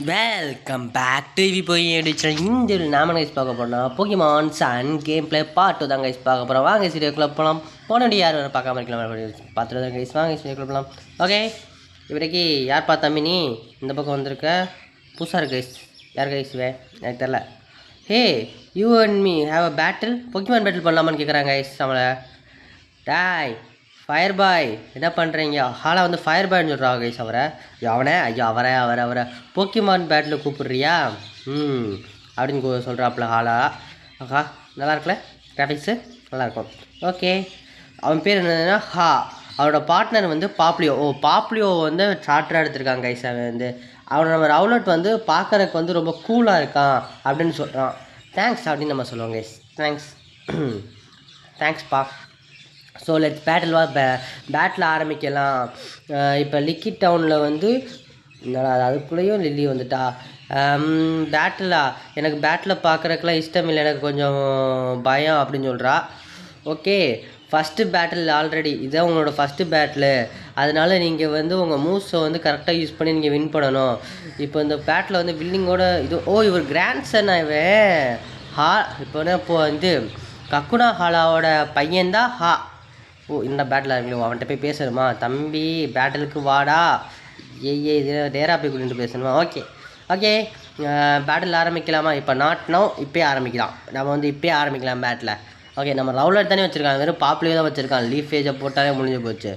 Welcome back to போய் இந்த நாம கைஸ் பார்க்க போனால் Pokemon sun game play part 2 தான் கைஸ் பார்க்க போகிறோம். வாங்க சீரியக்குள்ளே போகலாம். போனடி யார் பார்க்காம இருக்கலாம் பார்த்துட்டு தான் கைஸ். வாங்க சீரியக்குள்ளே போகலாம். ஓகே, இவரைக்கு யார் பார்த்தா மினி இந்த பக்கம் வந்திருக்க புதுசாக இருக்கு கைஸ். யார் கைஸ் எனக்கு தெரில. Hey, you and me have a battle, Pokemon battle பண்ணலாமான்னு கேட்குறாங்க கைஸ் நம்மளை. டாய் ஃபயர் பாய் என்ன பண்ணுறீங்க? ஹாலாக வந்து ஃபயர் பாய்ன்னு சொல்கிறாங்க கைஸ் அவரை. அவனை ஐயோ அவரை போக்கிமான் பேட்டில் கூப்பிட்றியா அப்படின்னு சொல்கிறாப்புல ஹாலா. ஆஹா, நல்லா இருக்குல்ல கிராஃபிக்ஸு, நல்லாயிருக்கும். ஓகே, அவன் பேர் என்னதுன்னா அவனோட பார்ட்னர் வந்து பாப்லியோ. பாப்லியோ வந்து சார்ட்டராக எடுத்திருக்காங்க கைஸ். அவன் வந்து அவனோட நம்ம ரவுலட் வந்து பார்க்குறதுக்கு வந்து ரொம்ப கூலாக இருக்கான் அப்படின்னு சொல்கிறான். தேங்க்ஸ் அப்படின்னு நம்ம சொல்லுவோம் கைஸ். தேங்க்ஸ்ப்பா. ஸோ லெட்ஸ் பேட்டில் ஆரம்பிக்கலாம். இப்போ லிக்கிட் டவுனில் வந்து அதுக்குள்ளேயும் லில்லி வந்துட்டா. எனக்கு பேட்டில் பார்க்குறதுக்குலாம் இஷ்டம் இல்லை, எனக்கு கொஞ்சம் பயம் அப்படின்னு சொல்கிறா. ஓகே, ஃபஸ்ட்டு பேட்டில் ஆல்ரெடி இதான் உங்களோட ஃபஸ்ட்டு பேட்டில், அதனால் நீங்கள் வந்து உங்கள் மூவ்ஸை வந்து கரெக்டாக யூஸ் பண்ணி நீங்கள் வின் பண்ணணும். இப்போ இந்த பேட்டில் வந்து பில்டிங்கோட இது இவர் கிராண்ட் சன் இவன் இப்போ வந்து கக்குனா ஹாலாவோட பையன்தான் இந்த பேட்டில் ஆரம்பிக்கும். அவன்கிட்ட போய் பேசணுமா? தம்பி பேட்டிலுக்கு வாடா, இது நேராக போய் கூட்டிகிட்டு பேசணுமா? ஓகே பேட்டில் ஆரம்பிக்கலாமா? இப்போ இப்போயே ஆரம்பிக்கலாம். நம்ம வந்து இப்போயே ஆரம்பிக்கலாம் பேட்டில். ஓகே, நம்ம ரவுலட் தானே வச்சுருக்காங்க, வெறும் பாப்புலேயே தான் வச்சுருக்கான். லீஃப் ஏஜை போட்டாலே முடிஞ்சு போச்சு.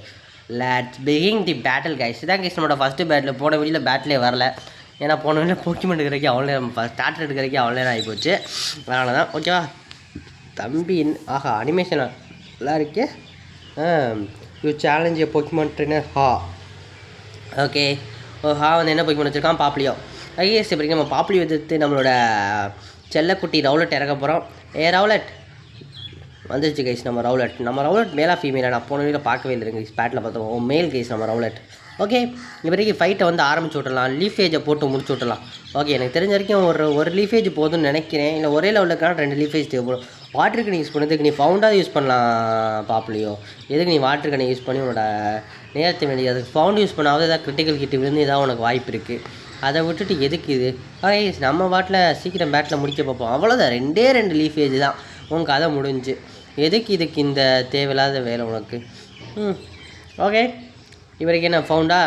Let's begin the battle guys. இதான் கைஸ் நம்மளோட ஃபஸ்ட்டு பேட்டில். போன வீடியோவில் பேட்டிலே வரல, ஏன்னா போன வீடியோவில் போக்கிமான் எடுக்கிறக்கே அவ்வளோ நேரம், ஸ்டார்டர் எடுக்கிறக்கே அவ்வளோ நேரம் ஆகி போச்சு. அதனால தான். ஓகேவா தம்பி? அனிமேஷன் நல்லா இருக்கே. You challenge A Pokemon trainer okay. வந்து என்ன போக்கிமான் வச்சுருக்கான்? பாப்லியோ. ஐஎஸ் இப்போ நம்ம பாப்லியோ எதிர்த்து நம்மளோட செல்லக்குட்டி ரவுலட் இறக்க போகிறோம். ரவுலட் வந்துருச்சு கைஸ். நம்ம ரவுலட் மேலா ஃபீமேலா? நான் போன வீட்டில் பார்க்கவே இல்லை கைஸ். பேட்டில் பார்த்தோம் மேல் கைஸ் நம்ம ரவுலட். ஓகே, இப்போதைக்கு ஃபைட்டை வந்து ஆரம்பிச்சு விட்றலாம். லீஃப் ஏஜை போட்டு முடிச்சு விட்றலாம். ஓகே, எனக்கு தெரிஞ்ச வரைக்கும் ஒரு லீஃப் ஏஜ் போதும்னு நினைக்கிறேன். இல்லை ஒரே லெவலுக்கான 2 லீஃப் ஏஜ் தேவைப்படும். வாட்டர் கனி யூஸ் பண்ணதுக்கு நீ ஃபவுண்டாக யூஸ் பண்ணலாம் பாப்புலையோ. எதுக்கு நீ வாட்டர் கனி யூஸ் பண்ணி உன்னோட நேரத்தை வேண்டியது? அதுக்கு ஃபவுண்ட் யூஸ் பண்ணாவது ஏதாவது கிரிட்டிக்கல் கிட்ட விழுந்து ஏதாவது உனக்கு வாய்ப்பு இருக்குது. அதை விட்டுட்டு எதுக்கு இது? ஓகே, நம்ம வாட்டில் சீக்கிரம் பேட்டில் முடிக்க பார்ப்போம். அவ்வளோதான், 2 லீஃப் ஏஜ் தான் உன் கதை முடிஞ்சு. இதுக்கு இந்த தேவையில்லாத வேலை உனக்கு? ஓகே, இவருக்கு என்ன ஃபவுண்டா?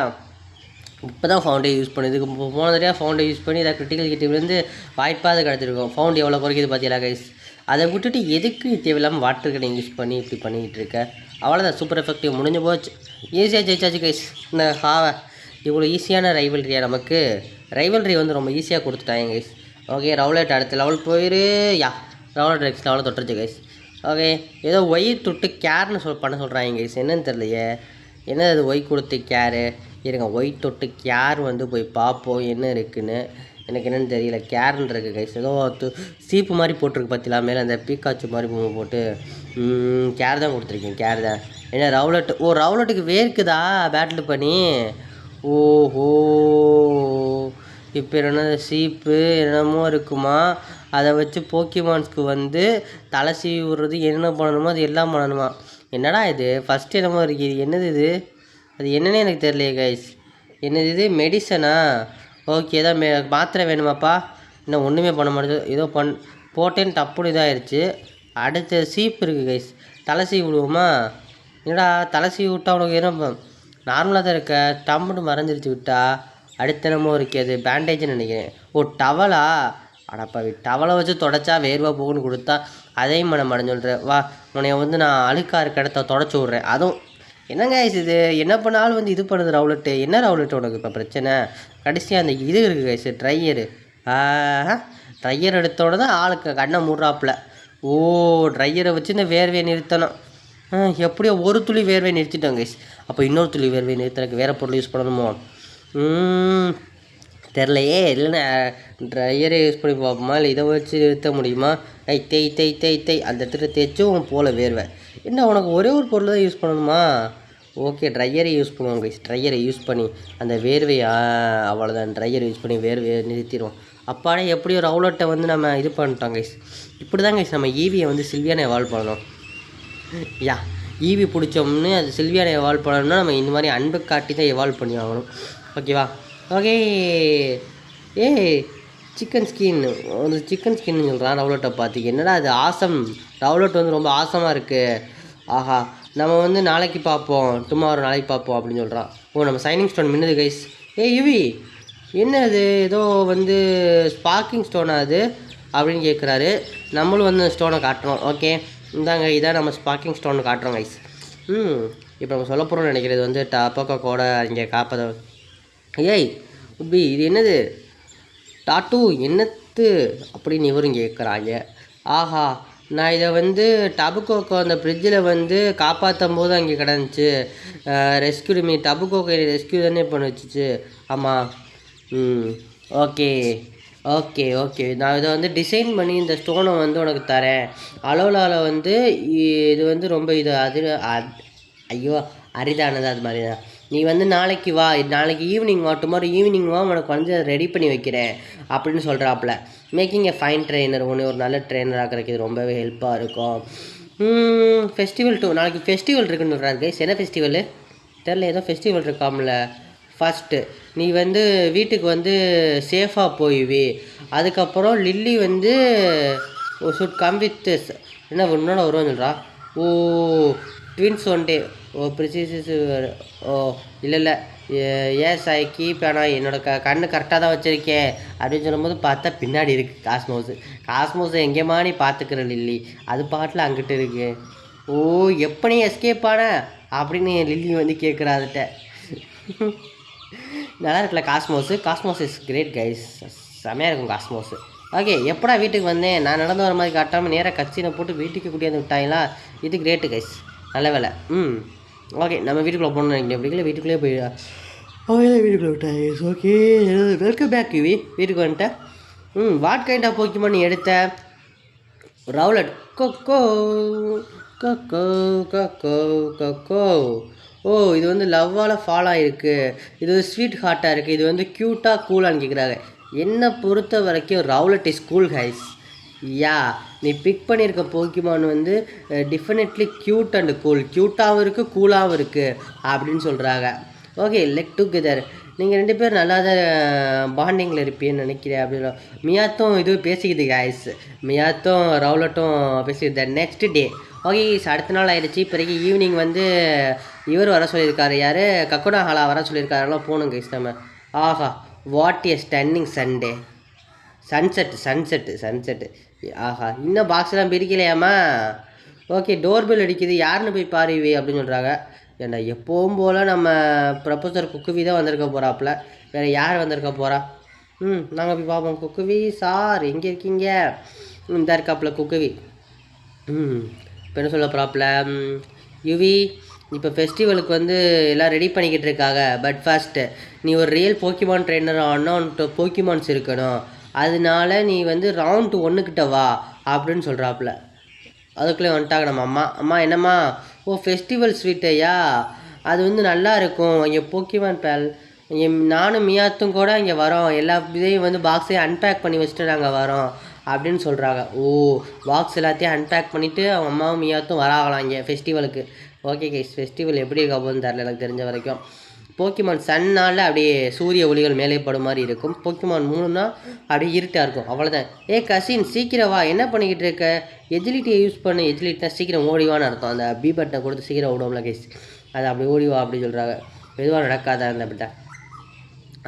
இப்போ தான் ஃபவுண்டே யூஸ் பண்ணுது. போன தடவை ஃபவுண்டை யூஸ் பண்ணி ஏதாவது கிரிட்டிக்கல் கிட்ட விழுந்து வாய்ப்பாக கிடச்சிருக்கோம். ஃபவுண்ட் எவ்வளோ குறைக்கிது பார்த்தீங்களா கைஸ்? அதை விட்டுட்டு எதுக்கு தேவையில்லாமல் வாட்டர் கனை யூஸ் பண்ணி இப்படி பண்ணிக்கிட்டு இருக்க? அவ்வளோதான், சூப்பர் எஃபெக்டிவ், முடிஞ்சு போச்சு. ஈஸியாக ஜெயிச்சாச்சு கைஸ். இந்த இவ்வளோ ஈஸியான ரைவல்ரியா நமக்கு? ரைவல்ரி வந்து ரொம்ப ஈஸியாக கொடுத்துட்டாங்க கைஸ். ஓகே, ரவுலட் அடுத்த லெவல் போயிரு. ரவுலட் நெக்ஸ்ட் லெவலில் தொட்டுருச்சு கைஸ். ஓகே, ஏதோ ஒய் தொட்டு கேர்னு பண்ண சொல்கிறாங்க கைஸ். என்னன்னு தெரியலையே, என்ன அது ஒய் கொடுத்து கேரு? இருங்க, ஒய் தொட்டு கேர் வந்து போய் பார்ப்போம் என்ன இருக்குன்னு. எனக்கு என்னென்னு தெரியல. கேர்ன்னு இருக்குது கைஸ். ஏதோ சீப்பு மாதிரி போட்டிருக்கு பார்த்தீங்களா மேலே, அந்த பீக்காச்சு மாதிரி போட்டு கேர் தான் கொடுத்துருக்கேன். கேர் தான். ஏன்னா ரவுலட்டுக்கு வேர்க்குதா பேட்டில் பண்ணி? ஓஹோ, இப்போ என்ன சீப்பு என்னமோ இருக்குமா, அதை வச்சு போக்கிமான்ஸ்க்கு வந்து தலை சீவி விடுறது என்ன பண்ணணுமோ அது எல்லாம் பண்ணணுமா? என்னடா இது ஃபஸ்ட்டு என்னமோ இருக்குது, இது என்னது இது? அது என்னன்னே எனக்கு தெரியலையே கைஸ். என்னது இது? மெடிசனா? ஓகே, தான் மாத்திரை வேணுமாப்பா? இன்னும் ஒன்றுமே பண்ண மாட்டேது. ஏதோ போட்டேன்னு டப்புன்னு இதாகிடுச்சு. அடுத்த சீப்பு இருக்குது கைஸ். தலை சீவி விடுவோமா? என்னடா தலை சீவி விட்டா உனக்கு என்ன நார்மலாக தான் இருக்க, டம்முன்னு மறைஞ்சிருச்சு விட்டா. அடுத்தனமோ இருக்குது, அது பேண்டேஜ்னு நினைக்கிறேன். டவலா? அடப்பா, டவலை வச்சு தொடச்சா வேர்வா போகுன்னு கொடுத்தா அதையும் மடம் சொல்கிறேன். வா, உன்னைய வந்து நான் அழுக்கா இருக்க இடத்த தொடச்சி விட்றேன். அதுவும் என்னங்க இது? என்ன பண்ணாலும் வந்து இது பண்ணுது ரவுலட்டு. என்ன ரவுலட்டு உனக்கு இப்போ பிரச்சனை? கடைசியாக அந்த இது இருக்குது கைஸ், ட்ரையர் எடுத்தோட தான் ஆளுக்கு கண்ணை மூடுறாப்புல. ட்ரையரை வச்சு இந்த வேர்வையை நிறுத்தணும். எப்படியோ ஒரு துளி வேர்வையை நிறுத்திட்டோம் கைஸ். அப்போ இன்னொரு துளி வேர்வையை நிறுத்துறதுக்கு வேறு பொருள் யூஸ் பண்ணணுமோ? தெரிலையே. இல்லைன்னா ட்ரையரை யூஸ் பண்ணி பார்ப்போமா, இல்லை இதை வச்சு நிறுத்த முடியுமா? தேய் அந்த இடத்துல தேய்ச்சும் போல் வேர்வை. என்ன உனக்கு ஒரே ஒரு பொருள் தான் யூஸ் பண்ணணுமா? ஓகே, ட்ரையரை யூஸ் பண்ணுவோம் கைஸ். ட்ரையரை யூஸ் பண்ணி அந்த வேர்வையை அவ்வளோதான், ட்ரையரை யூஸ் பண்ணி வேர்வையை நிறுத்திடுவோம். அப்பாடே, எப்படியோ ரவுலட்டை வந்து நம்ம இது பண்ணிட்டோம் கைஸ். இப்படி தான் கைஸ் நம்ம ஈவியை வந்து சில்வியானை எவால்வ் பண்ணணும். ஈவி பிடிச்சோம்னு அது சில்வியானை எவால்வ் பண்ணணும்னா நம்ம இந்த மாதிரி அன்பு காட்டி தான் எவால்வ் பண்ணி ஆகணும். ஓகேவா? ஓகே, ஏய் சிக்கன் ஸ்கின் ஒரு சிக்கன் ஸ்கின்னு சொல்கிறான் ரவுலட்டை பார்த்து. என்னடா அது ஆசம், ரவுலட் வந்து ரொம்ப ஆசமாக இருக்குது. ஆஹா நம்ம வந்து நாளைக்கு பார்ப்போம், டுமாரோ நாளைக்கு பார்ப்போம் அப்படின்னு சொல்கிறான். ஓ நம்ம சைனிங் ஸ்டோன் மின்னுது கைஸ். யுவி என்ன அது ஏதோ வந்து ஸ்பார்க்கிங் ஸ்டோனா அது அப்படின்னு கேட்குறாரு. நம்மளும் வந்து ஸ்டோனை காட்டுறோம். ஓகே இந்தாங்க இதான் நம்ம ஸ்பார்க்கிங் ஸ்டோன் காட்டுறோம் கைஸ். இப்போ நம்ம சொல்ல போகிறோம்னு நினைக்கிறது வந்து டப்பக்கா கூட இங்கே காப்பதை. ஏய் உப்பி இது என்னது டாட்டூ என்னத்து அப்படின்னு இவரும் கேட்குறாங்க. ஆஹா நான் இதை வந்து டபுக்கோக்கோ அந்த ஃப்ரிட்ஜில் வந்து காப்பாற்றும் போது அங்கே கிடந்துச்சு. ரெஸ்கியூ மீ டபுக்கோக்கோ ரெஸ்கியூ தானே பண்ண வச்சுச்சு. ஆமாம் ஓகே ஓகே ஓகே நான் இதை வந்து டிசைன் பண்ணி இந்த ஸ்டோனை வந்து உனக்கு தரேன். அலோலாவில் வந்து இது வந்து ரொம்ப இது ஐயோ அரிதானது அது மாதிரி தான். நீ வந்து நாளைக்கு வா, நாளைக்கு ஈவினிங் வா, டுமாரோ ஈவினிங் வா, உனக்கு வந்து ரெடி பண்ணி வைக்கிறேன் அப்படின்னு சொல்கிறாப்புல. மேக்கிங் எ ஃபைன் ட்ரெயினர் ஒன்று ஒரு நல்ல ட்ரெயினர் ஆக்கிறதுக்கு இது ரொம்பவே ஹெல்ப்பாக இருக்கும். ஃபெஸ்டிவல் நாளைக்கு ஃபெஸ்டிவல் இருக்குன்னு சொல்கிறாரு கைஸ். என்ன ஃபெஸ்டிவலு தெரில, ஏதோ ஃபெஸ்டிவல் இருக்காமல. ஃபஸ்ட்டு நீ வந்து வீட்டுக்கு வந்து சேஃபாக போய்வி. அதுக்கப்புறம் லில்லி வந்து ஷுட் கம் வித் என்ன உன்னோட வருவான்னு சொல்கிறா. ஓ ட்வின்ஸ் ஒன் டே. ஓ ப்ரிசிஸ். ஓ இல்லை ஏஸ் ஐ கீப். ஆனால் என்னோட கண்ணு கரெக்டாக தான் வச்சுருக்கேன் அப்படின்னு சொல்லும்போது பார்த்தா பின்னாடி இருக்குது காஸ்மோஸை எங்கேயுமா நீ பார்த்துக்கிற லில்லி, அது பாட்டில் அங்கிட்டு இருக்குது. ஓ எப்போ நீ எஸ்கேப் ஆன அப்படின்னு லில்லி வந்து கேட்குறா அதுகிட்ட. நல்லா இருக்குல்ல காஸ்மோஸ் இஸ் கிரேட் கைஸ், செமையாக இருக்கும் காஸ்மோஸு. ஓகே எப்படா வீட்டுக்கு வந்தேன், நான் நடந்து வர மாதிரி காட்டாமல் நேராக கட்சினை போட்டு வீட்டுக்கு கூட்டியாந்து விட்டாங்களா, இது கிரேட்டு கைஸ், நல்ல வேலை. ஓகே நம்ம வீட்டுக்குள்ளே போகணும்னு நினைக்கிறேன். பிடிக்கல வீட்டுக்குள்ளே போயிடா. வீட்டுக்குள்ளே விட்டாங்க. ஓகே வெல்கம் பேக் யூவி, வீட்டுக்கு வந்துட்டேன். வாட் கைண்ட் ஆஃப் போக்கிமான் நீ எடுத்த? ரவுலட். கொக்கோ கொக்கோ கொக்கோ கொக்கோ. ஓ இது வந்து லவ்வால் ஃபால் ஆகிருக்கு, இது வந்து ஸ்வீட் ஹார்ட்டாக இருக்குது, இது வந்து க்யூட்டாக கூலான்னு கேட்குறாங்க. என்னை பொறுத்த வரைக்கும் ரவுலட் இஸ் கூல் கைஸ். யா நீ பிக் பண்ணியிருக்க போக்கிமான் வந்து டெஃபினெட்லி க்யூட் அண்ட் கூல், க்யூட்டாகவும் இருக்குது கூலாகவும் இருக்குது அப்படின்னு சொல்கிறாங்க. Okay let together. நீங்கள் ரெண்டு பேரும் நல்லா தான் பாண்டிங்கில் இருப்பீன்னு நினைக்கிறேன் அப்படின்னு மியாத்தும் இதுவும் பேசிக்கிது கைஸ். மியாத்தும் ரவுலட்டும் பேசிக்கிது. நெக்ஸ்ட் டே ஓகே அடுத்த நாள் ஆயிடுச்சு. பிறகு ஈவினிங் வந்து இவர் வர சொல்லியிருக்காரு, யார் கக்குனா ஹாலா வர சொல்லியிருக்காருலாம் போகணும் கைஸ் நம்ம. ஆஹா what a stunning Sunday, sunset. ஆஹா இன்னும் பாக்ஸ்லாம் பிரிக்கலையாம்மா. ஓகே டோர்பெல் அடிக்குது, யாருன்னு போய் பாருவி அப்படின்னு சொல்கிறாங்க. ஏண்டா எப்போவும் போல் நம்ம ப்ரொஃபஸர் குக்குவி தான் வந்திருக்க போகிறாப்புல, வேறு யார் வந்திருக்க போகிறா? நாங்கள் போய் பார்ப்போம். குக்குவி சார் எங்கே இருக்கீங்க? இந்த இருக்காப்புல குக்குவி. இப்போ என்ன சொல்ல போகிறாப்புல, யுவி இப்போ ஃபெஸ்டிவலுக்கு வந்து எல்லாம் ரெடி பண்ணிக்கிட்டு இருக்காங்க. பட் ஃபர்ஸ்ட்டு நீ ஒரு ரியல் போக்கிமான் ட்ரெயினர் ஆனால் உன்கிட்ட போக்கிமான்ஸ் இருக்கணும், அதனால நீ வந்து ரவுண்ட் 1கிட்ட வா அப்படின்னு சொல்கிறாப்புல. அதுக்குள்ளே வந்துட்டாங்க நம்ம அம்மா என்னம்மா? ஓ ஃபெஸ்டிவல் ஸ்வீட்டையா, அது வந்து நல்லா இருக்கும் இங்கே போக்கிமான் பேல். நானும் மியாத்தும் கூட இங்கே வரோம், எல்லா இதையும் வந்து பாக்ஸையும் அன்பேக் பண்ணி வச்சுட்டு நாங்கள் வரோம் அப்படின்னு சொல்கிறாங்க. ஓ பாக்ஸ் எல்லாத்தையும் அன்பேக் பண்ணிவிட்டு அவங்க அம்மாவும் மியாத்தும் வராங்களாம் இங்கே ஃபெஸ்டிவலுக்கு. ஓகே கைஸ் ஃபெஸ்டிவல் எப்படி இருக்க போகுதுன்னு தெரில எனக்கு தெரிஞ்ச வரைக்கும். போக்கிமான் சன்னால் அப்படியே சூரிய ஒளிகள் மேலே படும் மாதிரி இருக்கும். போக்கிமான் 3னா அப்படியே இருட்டாக இருக்கும், அவ்வளோதான். கசின் சீக்கிரம் வா, என்ன பண்ணிக்கிட்டு இருக்க? எஜிலிட்டியை யூஸ் பண்ணு, எஜிலிட்டினா சீக்கிரம் ஓடிவான்னு அர்த்தம். அந்த பி பட்டனை கொடுத்து சீக்கிரம் ஓடுவோம்ல கைஸ், அது அப்படி ஓடிவா அப்படி சொல்கிறாங்க. மெதுவாக நடக்காதா அந்த பட்டை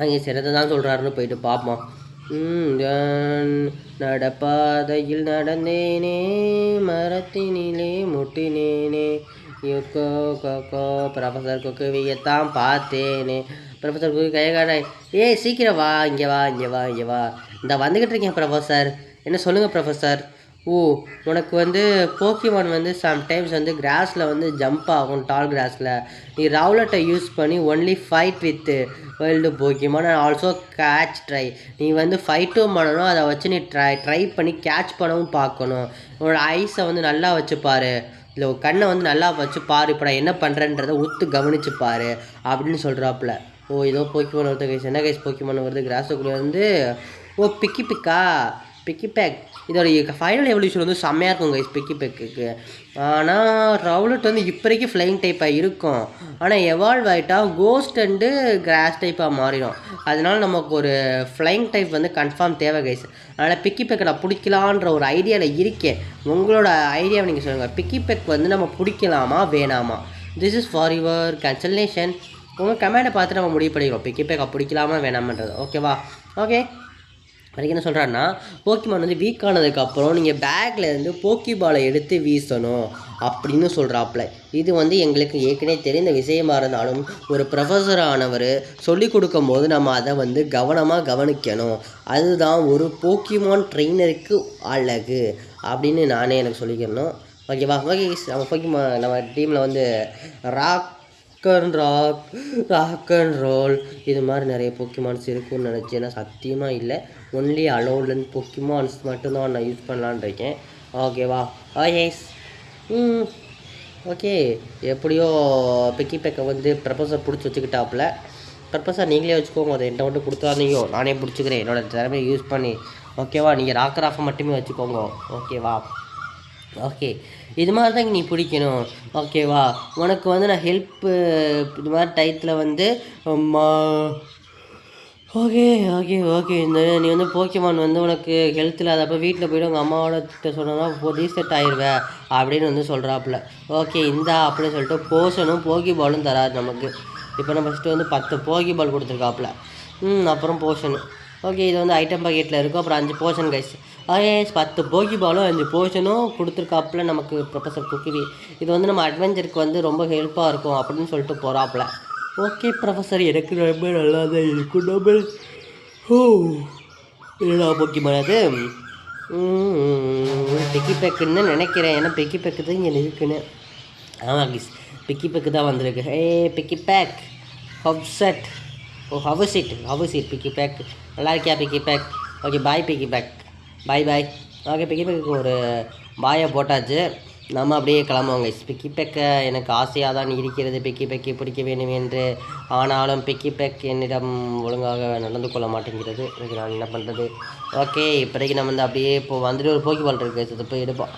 அங்கே சிறத்தை தான் சொல்கிறாருன்னு போயிட்டு பார்ப்போம். நடப்பாதையில் நடந்தேனே, மரத்தினிலே முட்டினேனே, யுக்கோ கொக்கோ ப்ரொஃபஸர் குக்குவியத்தான் பார்த்தேனே. ப்ரொஃபஸர் குக்கு கைகாடா, சீக்கிரம் வா, இங்கே வா. இந்த வந்துக்கிட்டு இருக்கேன் ப்ரொஃபஸர். என்ன சொல்லுங்கள் ப்ரொஃபஸர்? ஓ உனக்கு வந்து போக்கிமான் வந்து சம்டைம்ஸ் வந்து கிராஸில் வந்து ஜம்ப் ஆகும், டால் கிராஸில். நீ ரவுலட்டை யூஸ் பண்ணி only fight with wild Pokemon and also catch try. நீ வந்து ஃபைட்டும் பண்ணணும், அதை வச்சு நீ ட்ரை பண்ணி கேட்ச் பண்ணவும் பார்க்கணும். உன்னோட ஐஸை வந்து நல்லா வச்சுப்பார், இல்லை கண்ணை வந்து நல்லா வச்சு பாரு, இப்போ நான் என்ன பண்ணுறேன்றதை ஒத்து கவனிச்சு பாரு அப்படின்னு சொல்கிறாப்புல. ஓ ஏதோ போக்கிமான் வருது கைஸ். என்ன கைஸ் போக்கிமான் வருது கிராஸுக்குள்ளே வந்து? ஓ பிக்கா பிக்கி பேக் இதோட ஃபைனல் எவல்யூஷன் வந்து செம்மையாக இருக்கும் கைஸ் பிக்கி பேக்குக்கு. ஆனால் ரவுலட் வந்து இப்போதைக்கு ஃப்ளைங் டைப்பாக இருக்கும். ஆனால் எவால்வ் ஆகிட்டா கோஸ்ட் அண்டு கிராஸ் டைப்பாக மாறிடும். அதனால நமக்கு ஒரு ஃப்ளைங் டைப் வந்து கன்ஃபார்ம் தேவை கைஸ். அதனால் பிக்கி பேக்கை நான் பிடிக்கலான்ற ஒரு ஐடியாவில் இருக்கேன். உங்களோட ஐடியாவை நீங்கள் சொல்லுங்கள். பிக்கி பேக் வந்து நம்ம பிடிக்கலாமா வேணாமா? This is for your consultation. உங்கள் கமெண்டை பார்த்து நம்ம முடிவு பண்ணிக்கிறோம் பிக்கி பேக்கை பிடிக்கலாமா வேணாமன்றது. ஓகேவா? ஓகே. அதுக்கு என்ன சொல்கிறான்னா, போக்கிமான் வந்து வீக் ஆனதுக்கப்புறம் நீங்கள் பேக்கில் இருந்து போக்கிபாலை எடுத்து வீசணும் அப்படின்னு சொல்கிறாப்புல. இது வந்து எங்களுக்கு ஏற்கனவே தெரிந்த விஷயமா இருந்தாலும் ஒரு ப்ரொஃபஸர் ஆனவர் சொல்லிக் கொடுக்கும்போது நம்ம அதை வந்து கவனமாக கவனிக்கணும். அதுதான் ஒரு போக்கிமான் ட்ரெயினருக்கு அழகு அப்படின்னு நானே எனக்கு சொல்லிக்கிறணும். ஓகேவா? ஓகே, நம்ம டீமில் வந்து ராக் அண்ட் ரோல் இது மாதிரி நிறைய போக்கிமான்ஸ் இருக்குன்னு நினச்சேன்னா சத்தியமாக இல்லை. ஒன்லி அலோலன் போக்கிமான்ஸ் மட்டும்தான் நான் யூஸ் பண்ணலான்னு இருக்கேன். ஓகேவா? ஓகேஸ். ஓகே, எப்படியோ பிக்கி பேக்கை வந்து ப்ரொஃபஸர் பிடிச்சி வச்சுக்கிட்டாப்புல. ப்ரொஃபஸர் நீங்களே வச்சுக்கோங்க, அதை என்கிட்ட மட்டும் கொடுத்தாதீங்க, நானே பிடிச்சிக்கிறேன் என்னோட திறமையை யூஸ் பண்ணி. ஓகேவா? நீங்கள் ராக்கராஃபை மட்டுமே வச்சுக்கோங்க. ஓகேவா? ஓகே, இது மாதிரி தான் நீ பிடிக்கணும். ஓகேவா? உனக்கு வந்து நான் ஹெல்ப்பு இது மாதிரி டயத்தில் வந்து ஓகே ஓகே ஓகே இந்த நீ வந்து போக்கிமான் வந்து உனக்கு ஹெல்த் இல்லாதப்போ வீட்டில் போய்ட்டு உங்கள் அம்மாவோட கிட்ட சொன்னோன்னா ரீசெட் ஆயிடுவேன் அப்படின்னு வந்து சொல்கிறாப்புல. ஓகே இந்தா அப்படின்னு சொல்லிட்டு போஷனும் போக்கிபாலும் தராது நமக்கு. இப்போ நம்ம ஃபஸ்ட்டு வந்து 10 போக்கிபால் கொடுத்துருக்காப்புல. அப்புறம் போஷனு. ஓகே, இது வந்து ஐட்டம் பாக்கெட்டில் இருக்கும். அப்புறம் 5 போஷன் கைஸ். ஓகே, 10 போக்கிபாலும் 5 போஷனும் கொடுத்துருக்காப்புல நமக்கு ப்ரொஃபஸர் குக்கிவி. இது வந்து நம்ம அட்வென்ச்சருக்கு வந்து ரொம்ப ஹெல்ப்பாக இருக்கும் அப்படின்னு சொல்லிட்டு போகிறாப்புல. ஓகே ப்ரொஃபஸர், எனக்கு ரொம்ப நல்லா தான் இருக்கும். நம்ம என்னடா போக்கிமான் அது பிக்கி பேக்குன்னு நினைக்கிறேன். ஏன்னா பிக்கி பேக்கு தான் இங்கே இருக்குன்னு. ஆமாம் கிஸ், பிக்கி பேக்கு தான் வந்திருக்கு. Piggy bag upset. How's it piggy bag. நல்லா இருக்கியா piggy bag? Okay bye piggy bag. Bye. Okay, piggy bag ஒரு பாயை போட்டாச்சு. நம்ம அப்படியே கிளம்புவோங்க. பிக்கி பேக்கை எனக்கு ஆசையாக தான் இருக்கிறது பிக்கி பேக்கை பிடிக்க வேண்டும் என்று. ஆனாலும் பிக்கி பேக் என்னிடம் ஒழுங்காக நடந்து கொள்ள மாட்டேங்கிறது. இதுக்கு நான் என்ன பண்ணுறது? ஓகே, இப்போதைக்கு நம்ம வந்து அப்படியே இப்போ வந்துட்டு ஒரு போக்கிபால் இருக்குது, அதை போய் எடுப்போம்.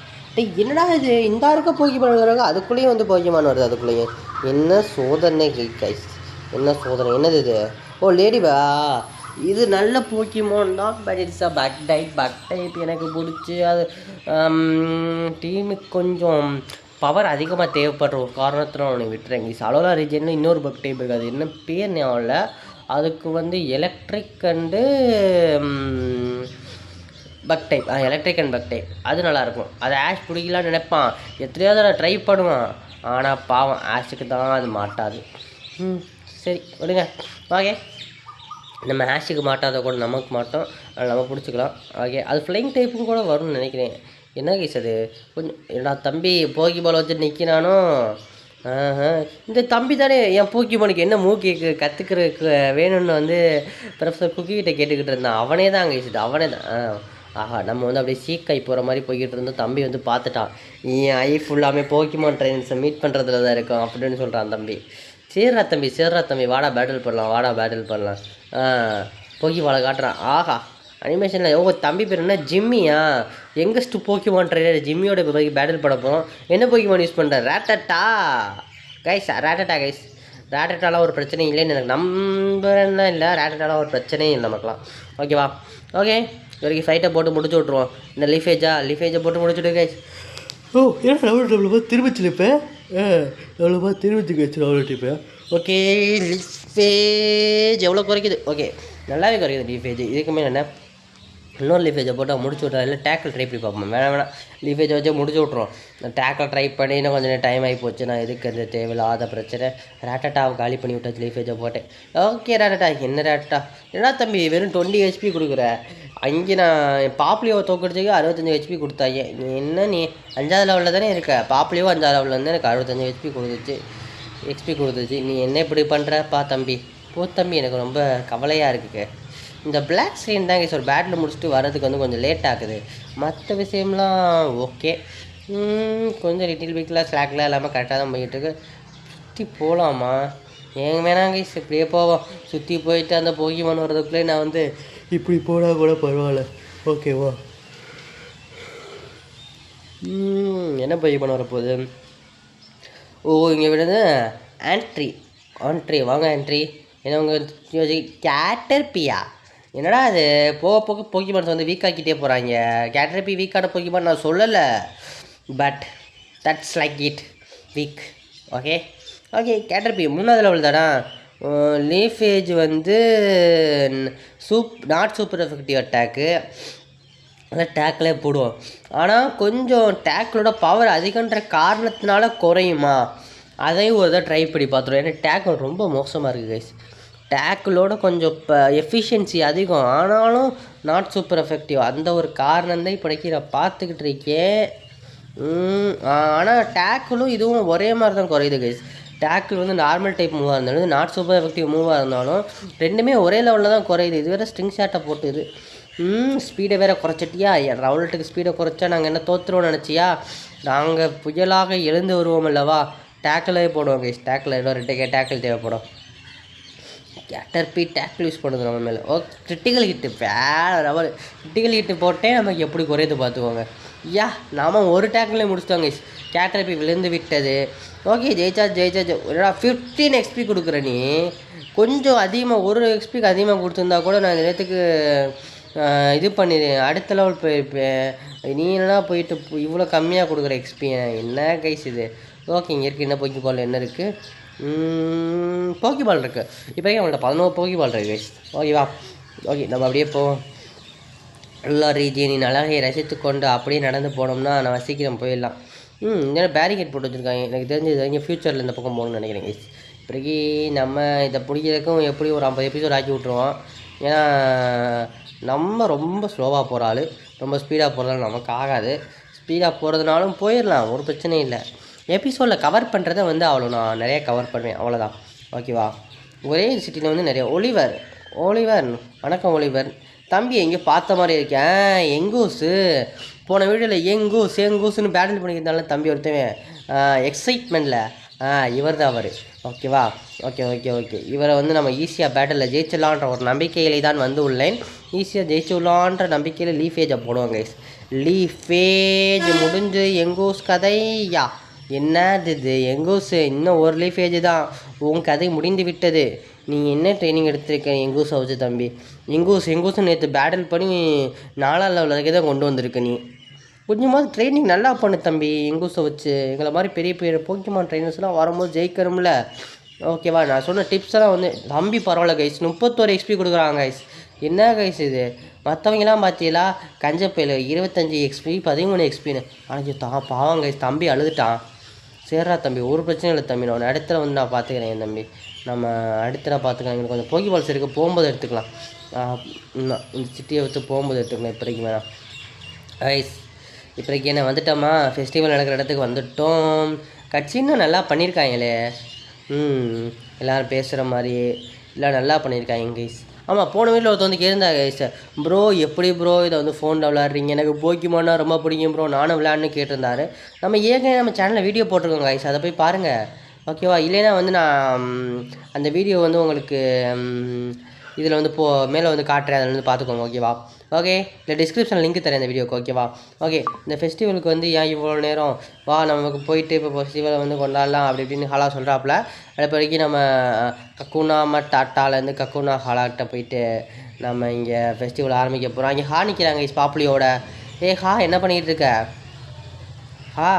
என்னடா இது இந்த இருக்க போக்கிமான் வருவாங்க, அதுக்குள்ளேயும் வந்து போக்கிமான் வருது. அதுக்குள்ளேயும் என்ன சோதனை கைஸ், என்ன சோதனை? என்னது இது? ஓ லேடிவா, இது நல்ல போக்கிமான் தான். But it's a buck type எனக்கு பிடிச்சி. அது டீமுக்கு கொஞ்சம் பவர் அதிகமாக தேவைப்படுற ஒரு காரணத்தில் அவனை விட்டுறேன். இங்கே அலோலா ரீஜனில் இன்னொரு பக் டைப் இருக்குது, அது என்ன பேர் ஞாபகம் இல்லை. அதுக்கு வந்து electric and buck type. Electric and buck type அது நல்லாயிருக்கும். அது ஆஷ் பிடிக்கலான்னு நினைப்பான், எத்தனையாவது அதை ட்ரை பண்ணுவான். ஆனால் பாவம் ஆஷுக்கு தான் அது மாட்டாது. சரி விடுங்க. ஓகே, நம்ம ஆஷுக்கு மாட்டாத கூட நமக்கு மாட்டோம், அதில் நம்ம பிடிச்சிக்கலாம். ஓகே, அது ஃப்ளைங் டைப்பும் கூட வரும்னு நினைக்கிறேன். என்ன கேஸ் அது? கொஞ்சம் என்னடா தம்பி போக்கிபால் வச்சு நிற்கிறானோ? இந்த தம்பி தானே என் போக்கிமானுக்கு என்ன மூக்கி கற்றுக்கிறதுக்கு வேணும்னு வந்து ப்ரொஃபஸர் குக்கிக்கிட்ட கேட்டுக்கிட்டு இருந்தான். அவனே தான் கேசிட்டு, அவனே தான். ஆஹா, நம்ம வந்து அப்படியே சீக்காய் போகிற மாதிரி போய்கிட்டு இருந்தோம். தம்பி வந்து பார்த்துட்டான், என் ஐ ஃபுல்லாமே போக்கிமான் ட்ரெயின்ஸை மீட் பண்ணுறதுல தான் இருக்கும் அப்படின்னு சொல்கிறான் தம்பி. சேர்றா தம்பி வாடா பேட்டில் பண்ணலாம். போக்கிமானை காட்டுறான். ஆஹா, அனிமேஷனில் தம்பி பேர் என்ன? ஜிம்மியா? யங்கஸ்ட் போக்கிமான் ட்ரெயினர் ஜிம்மியோட பேட்டில் பண்ண போகிறோம். என்ன போக்கிமான் யூஸ் பண்ணுறேன்? ரேட்டட்டா கைஸ். ரேட்டட்டாலாம் ஒரு பிரச்சனையும் இல்லைன்னு எனக்கு நம்புறேன்னா இல்லை. ரேட்டட்டாலாம் ஒரு பிரச்சனையும் இல்லை நமக்குலாம். ஓகேவா? ஓகே, வரைக்கும் ஃபைட்டை போட்டு முடிச்சு விட்ருவோம். இந்த லீஃபேஜை போட்டு முடிச்சுட்டு கைஸ். ஏன்னா எவ்வளோ திரும்பிச்சுப்பேன் எவ்வளோப்பா திரும்பிச்சு வச்சு அவ்வளோ டிப்பேன். ஓகே, லீஃபேஜ் எவ்வளோ குறைக்குது? ஓகே, நல்லாவே குறைக்குது லீஃபேஜ். இதுக்குமே என்ன இன்னொரு லீஃபேஜை போட்டு முடிச்சு விட்றா, இல்லை டேக்கில் ட்ரை பண்ணி பார்ப்போம். வேணாம் லீஃபேஜை வச்சு முடிச்சு விட்ருவோம். நான் டேக்கில் ட்ரை பண்ணி இன்னும் கொஞ்சம் டைம் ஆகி போச்சு. நான் எதுக்கு அந்த தேவையில்லாத பிரச்சனை. ரேட்டட்டாவை காலி பண்ணி விட்டாச்சு, லீஃபேஜை போட்டேன். ஓகே ரேட்டட்டா, என்ன ரேட்டட்டா? என்ன தம்பி வெறும் 20 HP கொடுக்குற? அங்கே நான் பாப்லியோவை தோக்கடிச்சதுக்கு 65 HP கொடுத்தாங்க. நீ 5வது லெவலில் தானே இருக்க. பாப்லியோவும் 5வது லெவலில் வந்து எனக்கு 65 XP கொடுத்துச்சு. நீ என்ன இப்படி பண்ணுறப்பா தம்பி? தம்பி, எனக்கு ரொம்ப கவலையாக இருக்குங்க. இந்த பிளாக் ஸ்க்ரீன் தான் ஒரு பேட்டில் முடிச்சுட்டு வர்றதுக்கு வந்து கொஞ்சம் லேட் ஆகுது. மற்ற விஷயம்லாம் ஓகே, கொஞ்சம் லிட்டில் பிக்லாம் ஸ்லாக்லாம் இல்லாமல் கரெக்டாக தான் போய்கிட்டுருக்கு. சுற்றி போகலாமா? ஏங்க வேணாங்க, இப்படியே போவோம். சுற்றி போயிட்டு அந்த போக்கிமான் வர்றதுக்குள்ளே நான் வந்து இப்படி போனால் கூட பரவாயில்ல. ஓகேவா? என்ன போக்கிமான் வரப்போகுது? ஓ இங்கே விடுது ஆண்ட்ரி வாங்க ஆண்ட்ரி. என்ன உங்கள் கேட்டர்பியா? என்னடா அது போக போக போக்கிமான்ஸ் வந்து வீக் ஆக்கிட்டே போகிறாங்க. கேட்டர்பி வீக்கான போக்கிமான் நான் சொல்லலை, but that's like it weak. Okay Caterpie 3வது லெவல் தானா? லீஃபேஜ் வந்து நாட் சூப்பர் எஃபெக்டிவ் அட்டாக்கு, அதான் டேக்கிலே போடுவோம். ஆனால் கொஞ்சம் டேக்கிலோட பவர் அதிகன்ற காரணத்தினால குறையுமா, அதையும் ஒரு இதை ட்ரை பண்ணி பார்த்துருவோம். ஏன்னா டேக்கிள் ரொம்ப மோசமாக இருக்குது கைஸ். டேக்கிளோட கொஞ்சம் இப்போ எஃபிஷியன்சி அதிகம், ஆனாலும் நாட் சூப்பர் எஃபெக்டிவ். அந்த ஒரு காரணம் தான் இப்போதைக்கு நான் பார்த்துக்கிட்டு இருக்கேன். ஆனால் டேக்கிளும் இதுவும் ஒரே மாதிரி தான் குறையுது கைஸ். டேக்கிள் வந்து நார்மல் டைப் மூவாக இருந்தாலும் நாட் சூப்பர் எஃபெக்டிவ் மூவாக இருந்தாலும் ரெண்டுமே ஒரே லெவலில் தான் குறையுது. இது வேறு ஸ்ட்ரிங் ஷாட்டை போட்டுது. ஸ்பீடை வேறு குறைச்சிட்டியா? ரவுலட்டுக்கு ஸ்பீடை குறைச்சா நாங்கள் என்ன தோற்றுருவோம்னு நினச்சியா? நாங்கள் புயலாக எழுந்து வருவோம் அல்லவா? டேக்கிளே போடுவோம் கைஸ். டேக்கில் இன்னும் 2 டேக்கிள் தேவைப்படும். கேட்டர்பி டேக்கிள் யூஸ் பண்ணுது நம்ம மேலே. கிரிட்டிக்கல் ஹிட்டு வேறு லெவல். கிரிட்டிக்கல் ஹிட்டு போட்டே நமக்கு எப்படி குறையுது பார்த்துக்கோங்க. நாம் ஒரு டேக்கிளே முடிச்சிட்டோங்க கைஸ். கேட்டர்பி விழுந்து விட்டது. ஓகே ஜெயிச்சா 15 XP கொடுக்குற நீ கொஞ்சம் அதிகமாக, ஒரு XPக்கு அதிகமாக கொடுத்துருந்தா கூட நான் இந்த நேரத்துக்கு இது பண்ணிடுறேன், அடுத்த லெவல் போயிருப்பேன். நீ என்னன்னா போயிட்டு இவ்வளோ கம்மியாக கொடுக்குற XP என்ன கைஸ் இது? ஓகே இங்கே இருக்குது. என்ன போக்கிபால் என்ன இருக்குது? போக்கிபால் இருக்குது. இப்போக்கே அவங்கள்ட்ட 11 போக்கிபால் இருக்குது கைஸ். ஓகேவா? ஓகே நம்ம அப்படியே போவோம். எல்லா ரீஜியனின் அழகை ரசித்து கொண்டு அப்படியே நடந்து போனோம்னா நம்ம சீக்கிரம் போயிடலாம். இங்கே பேரிகேட் போட்டு வச்சுருக்காங்க. எனக்கு தெரிஞ்சது இங்கே ஃப்யூச்சரில் இந்த பக்கம் போகணும்னு நினைக்கிறேன் கைஸ். இப்போக்கி நம்ம இதை பிடிக்கிறதுக்கும் எப்படி ஒரு 50 எபிசோட் ஆக்கி விட்ருவோம். ஏன்னா நம்ம ரொம்ப ஸ்லோவாக போகிற ஆள், ரொம்ப ஸ்பீடாக போகிறதால நமக்கு ஆகாது. ஸ்பீடாக போகிறதுனாலும் போயிடலாம், ஒரு பிரச்சனையும் இல்லை. எபிசோடில் கவர் பண்ணுறதை வந்து அவ்வளோ நான் நிறையா கவர் பண்ணுவேன், அவ்வளோதான். ஓகேவா? ஒரே சிட்டியில் வந்து நிறைய ஒலிவர் வணக்கம் ஒலிவர் தம்பி. எங்கேயோ பார்த்த மாதிரி இருக்கேன். எங்கூஸு போன வீடியோவில் எங்கூஸ்ன்னு பேட்டில் பண்ணிக்கிறதால தம்பி ஒருத்தவன் எக்ஸைட்மெண்ட்டில் இவர் தான் அவர். ஓகேவா? ஓகே இவரை வந்து நம்ம ஈஸியாக பேட்டிலில் ஜெயிச்சிடலான்ற ஒரு நம்பிக்கையிலே தான் வந்து உள்ளேன். ஈஸியாக ஜெயிச்சுடலான்ற நம்பிக்கையில் லீஃபேஜை போடுவாங்க கைஸ். லீஃபேஜ் முடிஞ்சு எங்கூஸ் கதையா? என்னது இது எங்கூஸு? இன்னும் ஒரு லீஃபேஜ் தான், உன் கதை முடிந்து விட்டது. நீங்கள் என்ன ட்ரைனிங் எடுத்திருக்க எங்கூஸை வச்சு தம்பி? எங்கூஸு நேற்று பேட்டில் பண்ணி 4வது லெவலுக்கு தான் கொண்டு வந்திருக்க. நீ கொஞ்சமாவது ட்ரைனிங் நல்லா பண்ணு தம்பி எங்கூஸை வச்சு. எங்களை மாதிரி பெரிய பெரிய போக்கிமான் ட்ரைனர்ஸ்லாம் வரும்போது ஜெயிக்கணும்ல. ஓகேவா? நான் சொன்ன டிப்ஸெல்லாம் வந்து தம்பி பரவாயில்ல கைஸ். 31 XP கொடுக்குறாங்க கைஸ். என்ன கைஸ் இது? மற்றவங்களாம் பார்த்தீங்களா கஞ்சப்பையில் 25 XP 13 XPன்னு. ஆனால் பாவம் கைஸ், தம்பி அழுதுட்டான். சரிடா தம்பி, ஒரு பிரச்சனையும் இல்லை தம்பி. நான் இடத்துல வந்து நான் பார்த்துக்கிறேன் என் தம்பி. நம்ம அடுத்த பார்த்துக்கலாம். எங்களுக்கு கொஞ்சம் போக்கிபால்ஸ் இருக்குது, போகும்போது எடுத்துக்கலாம். இந்த சிட்டியை வச்சு போகும்போது எடுத்துக்கலாம். இப்போதைக்கு வேணாம் கைஸ். இப்போதைக்கு என்ன வந்துட்டோமா? ஃபெஸ்டிவல் நடக்கிற இடத்துக்கு வந்துட்டோம். கட்சின்னு நல்லா பண்ணியிருக்காங்களே. எல்லோரும் பேசுகிற மாதிரி எல்லாம் நல்லா பண்ணியிருக்காங்க கைஸ். ஆமாம், போன வீட்டில் ஒருத்தர் வந்து கேஇருந்தா கைஸ், ப்ரோ எப்படி ப்ரோ இதை வந்து ஃபோனில் விளையாடுறீங்க? எனக்கு போக்கிமான்னா ரொம்ப பிடிக்கும் ப்ரோ, நானும் விளையாடுன்னு கேட்டிருந்தாரு. நம்ம நம்ம சேனலில் வீடியோ போட்டிருக்கோம் கைஸ், அதை போய் பாருங்கள். ஓகேவா? இல்லைன்னா வந்து நான் அந்த வீடியோ வந்து உங்களுக்கு இதில் வந்து மேலே வந்து காட்டுறேன், அதில் வந்து பார்த்துக்கோங்க. ஓகேவா? ஓகே, இல்லை டிஸ்கிரிப்ஷனில் லிங்க் தரேன் இந்த வீடியோக்கு. ஓகேவா? ஓகே, இந்த ஃபெஸ்டிவலுக்கு வந்து ஏன் இவ்வளோ நேரம் வா நமக்கு போயிட்டு இப்போ ஃபெஸ்டிவலை வந்து கொண்டாடலாம் அப்படி இப்படின்னு ஹாலா சொல்கிறாப்புல. அது வரைக்கும் நம்ம கக்குனா டாட்டாலேருந்து கக்குனா ஹாலாக்கிட்ட போயிட்டு நம்ம இங்கே ஃபெஸ்டிவல் ஆரம்பிக்க போகிறோம். இங்கே ஹா நிற்கிறாங்க இஸ் பாப்புலியோட. ஹா என்ன பண்ணிக்கிட்டு இருக்க? ஹா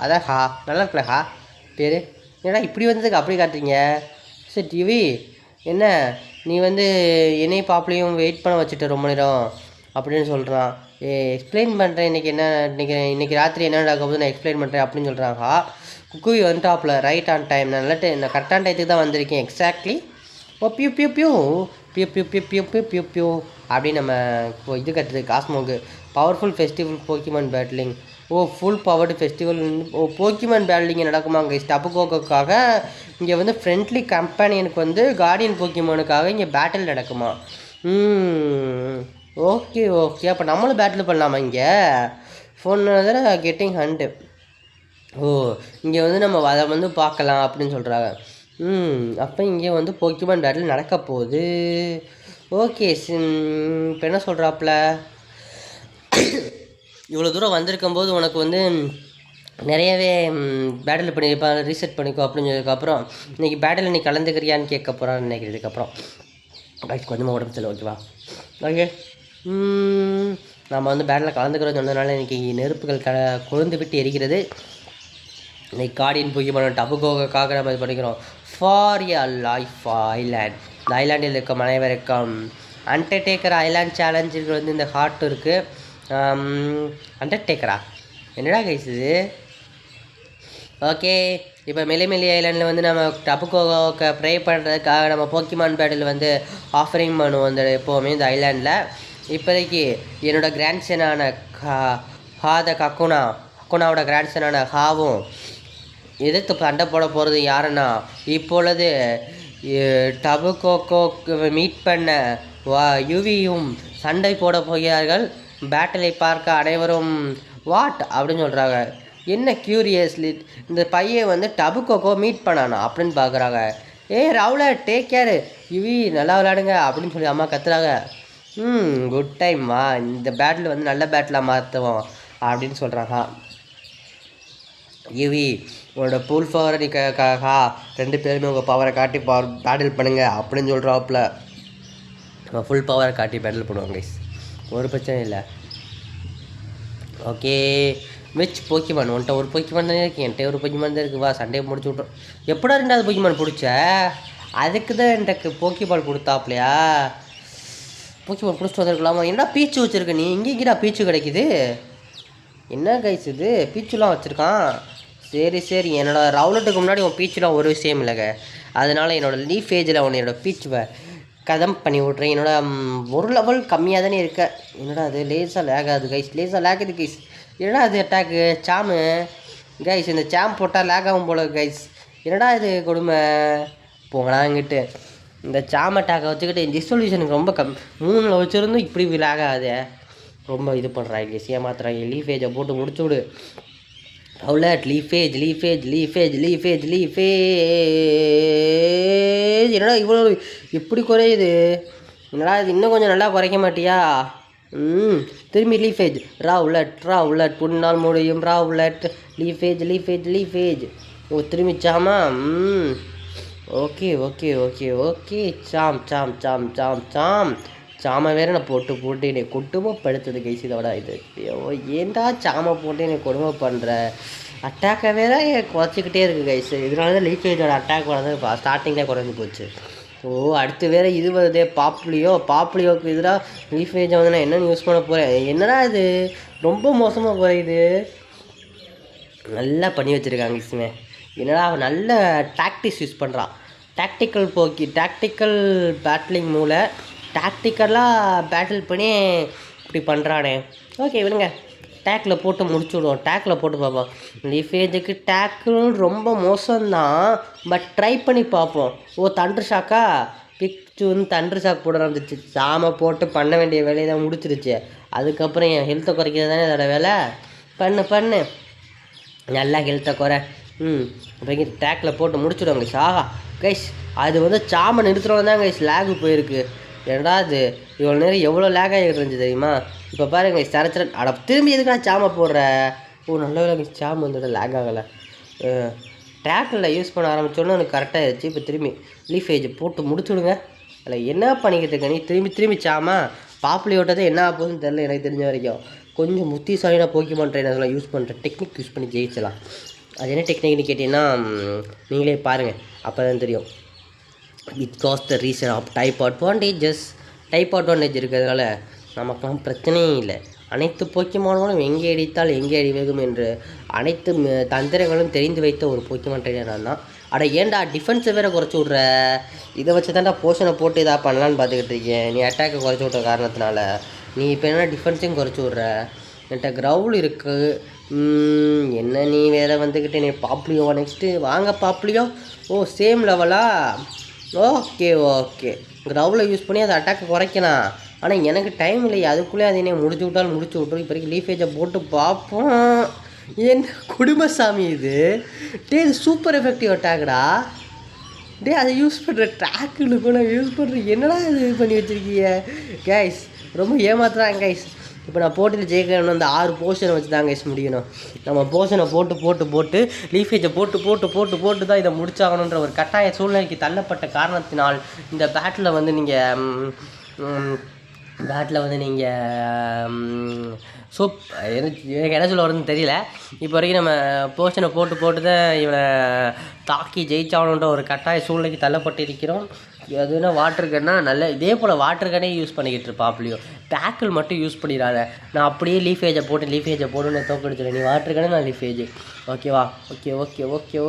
அதான் ஹா நல்லா இருக்கல ஹா பேர். ஏன்னா இப்படி வந்ததுக்கு அப்படி காட்டுறீங்க? சரி டிவி என்ன நீ வந்து என்னை பாப்புலையும் வெயிட் பண்ண வச்சுட்ட ரொம்ப நேரம் அப்படின்னு சொல்கிறான். எக்ஸ்பிளைன் பண்ணுறேன் இன்றைக்கி ராத்திரி என்ன நடக்க போது நான் எக்ஸ்பிளைன் பண்ணுறேன் அப்படின்னு சொல்கிறாங்க. குக்குவி வந்துட்டாப்புல ரைட் ஆன் டைம். நான் நல்லட்டு நான் கரெக்டான டைத்துக்கு தான் வந்திருக்கேன். எக்ஸாக்ட்லி. பியூ பியூ பியூ பியூ பியூ பியூ பியூ பியூ பியூ பியூ அப்படின்னு நம்ம இது கட்டுறது காஸ்மோக்கு. Powerful festival Pokemon battling. Full powered festival. Pokemon battling நடக்குமா இங்கே ஸ்டப்புக்கோக்காக? இங்கே வந்து ஃப்ரெண்ட்லி கம்பெனியனுக்கு வந்து கார்டியன் போக்கிமானுக்காக இங்கே பேட்டில் நடக்குமா? ஓகே அப்போ நம்மளும் பேட்டில் பண்ணலாமா இங்கே? Phone getting hung. இங்கே வந்து நம்ம அதை வந்து பார்க்கலாம் அப்படின்னு சொல்கிறாங்க. அப்போ இங்கே வந்து போக்கிமான் பேட்டில் நடக்க போகுது. ஓகே, இப்போ என்ன சொல்கிறாப்புல? இவ்வளோ தூரம் வந்திருக்கும்போது உனக்கு வந்து நிறையவே பேட்டில் பண்ணியிருப்பா, ரீசெட் பண்ணிக்கோ அப்படின்னு சொன்னதுக்கப்புறம் இன்றைக்கி பேட்டில் நீ கலந்துக்கிறியான்னு கேட்க போகிறான்னு நினைக்கிறதுக்கப்புறம் கைஸ் கொஞ்சமாக உடம்பு செல்ல ஓகேவா. ஓகே, நம்ம வந்து பேட்டில் கலந்துக்கிறோன்னு சொன்னதுனால இன்றைக்கி நெருப்புகள் கொழுந்து விட்டு எரிக்கிறது. இன்னைக்கு கார்டியன் போக்கிமான் டபுகோவுக்காக நம்ம இது பண்ணிக்கிறோம். ஃபார் எ லைஃப் ஐலாண்ட், இந்த ஐலாண்டில் இருக்க அனைவருக்கும் அண்டர்டேக்கர் ஐலாண்ட் சேலஞ்சுக்கு வந்து இந்த ஹார்ட் இருக்குது. அண்டர்டேக்கரா என்னடா கைஸ் இது? ஓகே, இப்போ மெலிமெலி ஐலாண்டில் வந்து நம்ம டபுகோவுக்கு ப்ரே பண்ணுறதுக்காக நம்ம போக்கிமான் பேட்டில் வந்து ஆஃபரிங் பண்ணுவோம் வந்து எப்போவுமே இந்த ஐலாண்டில். இப்போதைக்கு என்னோடய கிராண்ட்சனான கக்குனாவோட கிராண்ட்சனான ஹாவும் எதிர்த்து சண்டை போட போகிறது யாருன்னா இப்பொழுது டபுகோக்கு மீட் பண்ண யுவியும் சண்டை போட போகிறார்கள். பேட்டிலை பார்க்க அனைவரும் வாட் அப்படின்னு சொல்கிறாங்க. என்ன க்யூரியஸ்லி இந்த பையன் வந்து டபுகோக்கோ மீட் பண்ணானா அப்படின்னு பார்க்குறாங்க. ரவுலட் டேக் கேர், யுவி நல்லா விளையாடுங்க அப்படின்னு சொல்லி அம்மா கத்துறாங்க. குட் டைம்மா, இந்த பேட்டில் வந்து நல்ல பேட்டிலாக மாற்றுவோம் அப்படின்னு சொல்கிறாங்க. யுவி உன்னோட ஃபுல் பவரை நீ ரெண்டு பேருமே உங்கள் பவரை காட்டி பேட்டில் பண்ணுங்க அப்படின்னு சொல்கிறாப்புல. நம்ம ஃபுல் பவரை காட்டி பேட்டில் பண்ணுவோம் கைஸ், ஒரு பிரச்சனை இல்லை. ஓகே, விச் போக்கிமான் உன்ட்ட ஒரு போக்கிமான் தானே இருக்கு, என்கிட்ட ஒரு போக்கிமான் தான் இருக்குது. வா சண்டையை முடிச்சு விட்றோம். எப்படா ரெண்டாவது போக்கிமான் பிடிச்ச? அதுக்கு தான் எனக்கு போக்கிமான் கொடுத்தாப்லையா? போக்கிமான் பிடிச்சிட்டு வந்துருக்கலாமா? என்ன பீச்சு வச்சுருக்க நீ? இங்கேடா பீச்சு கிடைக்குது? என்ன கைஸ் இது பீச்சுலாம் வச்சுருக்கான்? சரி என்னோடய ரவுலட்டுக்கு முன்னாடி உன் பீச்சுலாம் ஒரு விஷயம் இல்லைங்க. அதனால் என்னோடய லீஃப் ஏஜில் உன்னோட பீச்சுவை கதம் பண்ணி விட்றேன். என்னோட ஒரு லெவல் கம்மியாக தானே இருக்க. என்னடா அது லேஸாக லேகாது கைஸ், லேஸாக லேக்குது கைஸ். என்னடா அது அட்டாக்கு சாமு கைஸ், இந்த சாம் போட்டால் லேக் ஆகும் போல கைஸ். என்னடா இது கொடுமை போங்கடா இங்கிட்டு. இந்த சாம் அட்டாக்கை வச்சுக்கிட்டு டிசொல்யூஷனுக்கு ரொம்ப 3 வச்சுருந்தும் இப்படி லேக் ஆகாது. ரொம்ப இது பண்ணுறாங்க கைஸ், ஏமாத்துறாங்க. லீஃபேஜை போட்டு முடிச்சு விடு. ரவுலட் லீஃபேஜ் என்னடா இவ்வளோ எப்படி குறையுது? என்னடா இது இன்னும் கொஞ்சம் நல்லா குறைக்க மாட்டியா? திரும்பி லீஃபேஜ் ரவுலட் உன்னால் முடியும் ரவுலட் லீஃபேஜ் திரும்பிச்சாமா. ஓகே சாமை வேறு நான் போட்டு என்னை கொடுமைப்படுத்துது கைஸ். இதோட இது ஏன்டா சாமை போட்டு என்னை கொடுமை பண்ணுற? அட்டாக்கை வேற குறைச்சிக்கிட்டே இருக்குது கைஸ். இதனால தான் லீஃபேஜோட அட்டாக் வந்து ஸ்டார்டிங்கில் குறைஞ்சி போச்சு. அடுத்து வேறு இது வருதே பாப்புலியோக்கு எதிராக லீஃபேஜை வந்து நான் என்னென்னு யூஸ் பண்ண போகிறேன். என்னடா இது ரொம்ப மோசமாக குறையுது. நல்லா பண்ணி வச்சுருக்காங்க கைஸ்மே. என்னடா அவன் நல்ல டாக்டிக்ஸ் யூஸ் பண்ணுறான். டாக்டிக்கல் பேட்லிங் மூலை டாக்டிக்கலாக பேட்டில் பண்ணி இப்படி பண்ணுறானே. ஓகே விடுங்க, டேக்கில் போட்டு முடிச்சு விடுவோம். டேக்கில் போட்டு பார்ப்போம். லீஃபேஜுக்கு டேக்கிள் ரொம்ப மோசம்தான், பட் ட்ரை பண்ணி பார்ப்போம். தண்டர் ஷாக்கா பிக்சு வந்து தண்டர் ஷாக் போட ஆரம்பிச்சிச்சு. சாமை போட்டு பண்ண வேண்டிய வேலையை தான் முடிச்சிருச்சு. அதுக்கப்புறம் என் ஹெல்த்தை குறைக்கிறது தானே அதோட வேலை. பண்ணு நல்லா ஹெல்த்தை குறை. இப்போ டேக்கில் போட்டு முடிச்சுடுவாங்க கைஸ். கைஸ் அது வந்து சாமை நிறுத்துறவங்க தான் கைஸ் லேகு போயிருக்கு. ஏன்டா அது இவ்வளோ நேரம் எவ்வளோ லேக் ஆகிட்டு இருந்துச்சு தெரியுமா? இப்போ பாருங்க சரச்சரன் திரும்பி எதுக்கு நான் சாமை போடுற? நல்ல வேலை சாமை வந்துட்டு லேக் ஆகலை. டேக்கில் யூஸ் பண்ண ஆரம்பித்தோன்னே எனக்கு கரெக்டாக ஆயிடுச்சு. இப்போ திரும்பி லீஃபேஜ் போட்டு முடிச்சு விடுங்க. அதில் என்ன பண்ணிக்கிட்டு இருக்க நீ? திரும்பி சாமா பாப்புலியோட்டதை என்ன ஆகுதுன்னு தெரில எனக்கு தெரிஞ்ச வரைக்கும். கொஞ்சம் புத்திசாலியாக போக்கிமான் ட்ரைனர்ஸ்லாம் யூஸ் பண்ணுற டெக்னிக் யூஸ் பண்ணி ஜெயிச்சலாம். அது என்ன டெக்னிக்னு கேட்டிங்கன்னா நீங்களே பாருங்கள், அப்போ தான் தெரியும். It cause the reason of type advantage இருக்கிறதுனால நமக்கெல்லாம் பிரச்சனையே இல்லை. அனைத்து போக்கிமான்களும் எங்கே அடித்தால் எங்கே அடிவேகும் என்று அனைத்து தந்திரங்களும் தெரிந்து வைத்த ஒரு போக்கிமான் ட்ரைனர் தான். ஏன்டா டிஃபென்ஸை வேறு குறைச்சி விட்ற? இதை வச்சு தான்டா போஷனை போட்டு இதாக பண்ணலான்னு பார்த்துக்கிட்டு இருக்கேன். நீ அட்டாக்கை குறைச்சி விட்ற காரணத்தினால நீ இப்போ என்ன டிஃபென்ஸையும் குறைச்சி விட்ற? என்கிட்ட கிரவுல் இருக்குது. என்ன நீ வேறு வந்துக்கிட்டு நீ பாப்புலியோ நெக்ஸ்ட்டு வாங்க பாப்புலியோ. சேம் லெவலா? ஓகே கிரவுலை யூஸ் பண்ணி அதை அட்டாக்கை குறைக்கலாம். ஆனால் எனக்கு டைம் இல்லை, அதுக்குள்ளே அதை என்ன முடிச்சு விட்ரும். இப்போ வரைக்கும் லீஃபேஜை போட்டு பார்ப்போம். என்ன குடும்பசாமி இது? இது சூப்பர் எஃபெக்டிவ் அட்டாக்டா. அதை யூஸ் பண்ணுற ட்ராக்குன்னு யூஸ் பண்ணுற என்னடா இது பண்ணி வச்சுருக்கீங்க கைஸ்? ரொம்ப ஏமாத்துறாங்க கைஸ். இப்போ நான் போட்டியில் ஜெயிக்கணும்னு அந்த 6 போர்ஷனை வச்சு தான் கைஸ் முடியணும். நம்ம போர்ஷனை போட்டு லீஃபேஜை போட்டு தான் இதை முடிச்சாகணுன்ற ஒரு கட்டாய சூழ்நிலைக்கு தள்ளப்பட்ட காரணத்தினால் இந்த பேட்டில் வந்து நீங்கள் எனக்கு என்ன சொல்ல வருதுன்னு தெரியல. இப்போ வரைக்கும் நம்ம போர்ஷனை போட்டு தான் இவனை தாக்கி ஜெயிச்சாகணுன்ற ஒரு கட்டாய சூழ்நிலைக்கு தள்ளப்பட்டு இருக்கிறோம். அதுனா வாட்டர் கன்னா நல்ல இதே போல் வாட்டர் கன்னே யூஸ் பண்ணிக்கிட்டு இருப்பாப்லையோ, டேக்கிள் மட்டும் யூஸ் பண்ணிடாத. நான் அப்படியே லீஃபேஜை போட்டு தோக்கடிச்சிடுறேன். நீ வாட்டர் கன்னு, நான் லீஃபேஜ். ஓகேவா? ஓகே.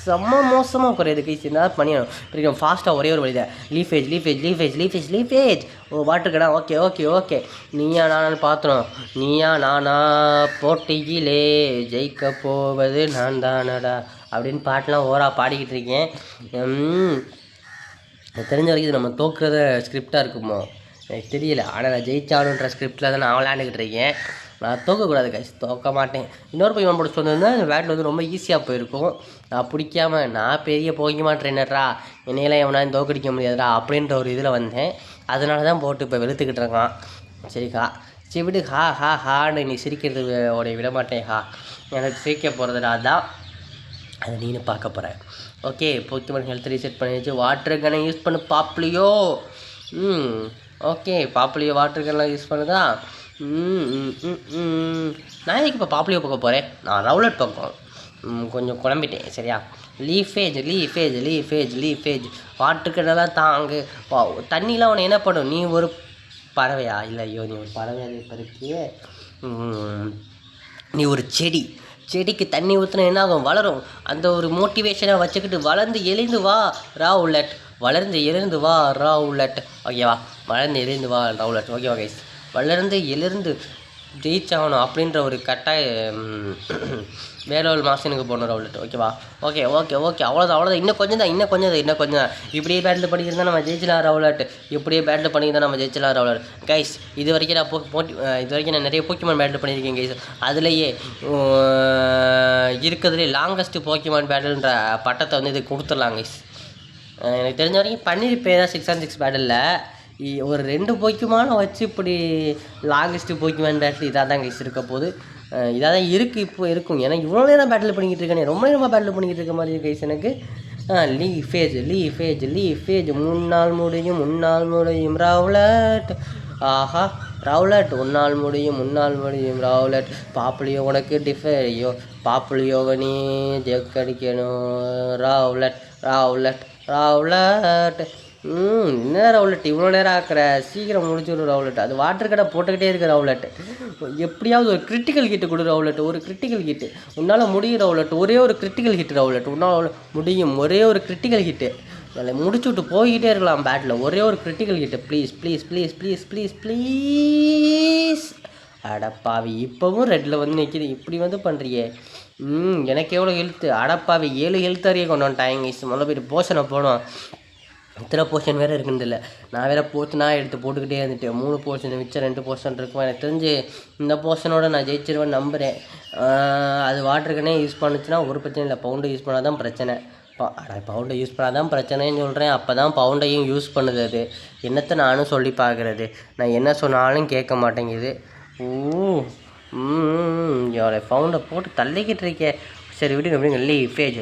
செம்ம மோசமாக குறையுது கைஸ். என்ன பண்ணிடணும் இப்போ ஃபாஸ்ட்டாக ஒரே ஒரு வழிதான். லீஃபேஜ். ஓ வாட்டர் கன்னா. ஓகே. நீயா நானான்னு பார்த்துறோம். நீயா நானா போட்டியிலே ஜெயிக்க போவது நான் தானடா அப்படின்னு பாட்டெலாம் ஓவராக பாடிக்கிட்டு இருக்கேன். தெரிஞ்ச வரைக்கும் இது நம்ம தோக்குறத ஸ்கிரிப்டாக இருக்குமோ எனக்கு தெரியல. ஆனால் நான் ஜெயிச்சாலுன்ற ஸ்கிரிப்டில் தான் நான் விளையாண்டுக்கிட்டு இருக்கேன். நான் தோக்கக்கூடாது கைஸ், தோக்க மாட்டேன். இன்னொரு பையன் பிடிச்சி வந்திருந்தால் இந்த பேட்டில் வந்து ரொம்ப ஈஸியாக போயிருக்கும். நான் பிடிக்காம நான் பெரிய போக்கியமாக ட்ரெயினர்ரா, என்னையெல்லாம் எவனாலும் தோக்கடிக்க முடியாதுடா அப்படின்ற ஒரு இதில் வந்தேன். அதனால தான் போட்டு இப்போ வெளுத்துக்கிட்டு இருக்கான். சரிக்கா விடு. ஹான்னு நீ சிரிக்கிறது உடைய விட மாட்டேன். எனக்கு சிரிக்க போகிறதுடா தான் அதை நீனு பார்க்க போகிறேன். ஓகே, போக்கிமான் ஹெல்த் ரீசெட் பண்ணிடுச்சு. வாட்டர் கன்னை யூஸ் பண்ணு பாப்லியோ. ஓகே, பாப்லியோ வாட்டர் கன்லாம் யூஸ் பண்ணுதா. நான் எதுக்கு இப்போ பாப்லியோ பார்க்க போகிறேன், நான் ரவுலட் பார்க்கணும். கொஞ்சம் குழம்பிட்டேன். சரியா? லீஃபேஜ் வாட்டர் கன்னெல்லாம் தாங்கு. தண்ணிலாம் உன்னை என்ன பண்ணும்? நீ ஒரு பறவையா? இல்லை, ஐயோ நீ ஒரு பறவை இப்போ இருக்கியே. நீ ஒரு செடிக்கு தண்ணி ஊற்றினா என்ன ஆகும்? வளரும். அந்த ஒரு மோட்டிவேஷனை வச்சுக்கிட்டு வளர்ந்து எழுந்து வா ரவுலட். ஓகேவா? வளர்ந்து எழுந்து வா ரவுலட். ஓகேவா கைஸ்? வளர்ந்து எழுந்து ஜெயிச்சாகணும் அப்படின்ற ஒரு கட்டாய வேலோல் மாசனுக்கு போகணும் ரவுலட். ஓகேவா? ஓகே. அவ்வளோதான். இன்னும் கொஞ்சம் தான். இப்படியே பேட்டில் பண்ணிக்கிறதா நம்ம ஜெயிச்சலாம் ரவுலட். கைஸ், இது வரைக்கும் நான் நிறைய போக்கிமான் பேட்டில் பண்ணியிருக்கேன் கைஸ். அதுலேயே இருக்கிறதுலே லாங்கஸ்ட்டு போக்கிமான் பேட்டில்ன்ற பட்டத்தை வந்து இது கொடுத்துடலாம் கைஸ். எனக்கு தெரிஞ்ச வரைக்கும் பண்ணியிருப்பேன் 6on6 பேட்டிலில். ஒரு 2 போக்கிமானை வச்சு இப்படி லாங்கஸ்ட்டு போக்கிமான் பேட்டில் இதாக தான் கைஸ் இருக்க போகுது. இதாக தான் இருக்குது, இப்போ இருக்கும். ஏன்னா இவ்வளோ நேரம் பேட்டில் பண்ணிக்கிட்டு இருக்கேன், ரொம்ப நேரமாக பேட்டில் பண்ணிக்கிட்டு இருக்க மாதிரி கைஸ் எனக்கு. லீஃபேஜ் முன்னால் முடியும் ரவுலட். ஆஹா ரவுலட், உன்னால் முடியும் ரவுலட். பாப்புலியோ உனக்கு டிஃபையோ, பாப்புலியோவை நீ ஜெக்கடிக்கணும் ரவுலட். என்ன ரவுலட் இவ்வளோ நேரம் ஆக்கிற? சீக்கிரம் முடிச்சுடும் ரவுலட். அது வாட்டர் கடை போட்டுக்கிட்டே இருக்க ரவுலட். எப்படியாவது ஒரு கிரிட்டிக்கல் ஹிட்டு கொடு ரவுலட். ஒரு கிரிட்டிக்கல் ஹிட்டு உன்னால் முடியும் ரவுலட். ஒரே ஒரு கிரிட்டிக்கல் ஹிட் ரவுலட் உன்னால் முடியும். ஒரே ஒரு கிரிட்டிக்கல் ஹிட்டு அதில் முடிச்சு விட்டு போய்கிட்டே இருக்கலாம் பேட்டில். ஒரே ஒரு கிரிட்டிக்கல் ஹிட்டு ப்ளீஸ். அடப்பாவி, இப்போவும் ரெட்டில் வந்து நிற்கிது. இப்படி வந்து பண்ணுறியே. எனக்கு எவ்வளோ ஹெல்த்து? அடப்பாவி, 7 ஹெல்த் வரையே கொண்டு வந்துட்டாங்க. முதல்ல போய்ட்டு போஷனை போனோம். இத்தனை போர்ஷன் வேறு இருக்குன்னு இல்லை. நான் வேறு எடுத்து போட்டுக்கிட்டே இருந்துட்டேன். 3 போர்ஷன் மிச்சம் 2 போர்ஷன் இருக்கும். எனக்கு தெரிஞ்சு இந்த போர்ஷனோட நான் ஜெயிச்சிருவேன்னு நம்புகிறேன். அது வாட்டருக்குன்னே யூஸ் பண்ணுச்சுன்னா ஒரு பிரச்சனை இல்லை. பவுண்டை யூஸ் பண்ணால் தான் பிரச்சனை. பவுண்டை யூஸ் பண்ணால் தான் பிரச்சனைன்னு சொல்கிறேன். அப்போ தான் பவுண்டையும் யூஸ் பண்ணுது. அது என்னத்தை நானும் சொல்லி பார்க்குறது. நான் என்ன சொன்னாலும் கேட்க மாட்டேங்குது. எவ்வளோ பவுண்டை போட்டு தள்ளிக்கிட்டு இருக்கேன். சரி விடுங்க அப்படிங்க. லீஃபேஜ்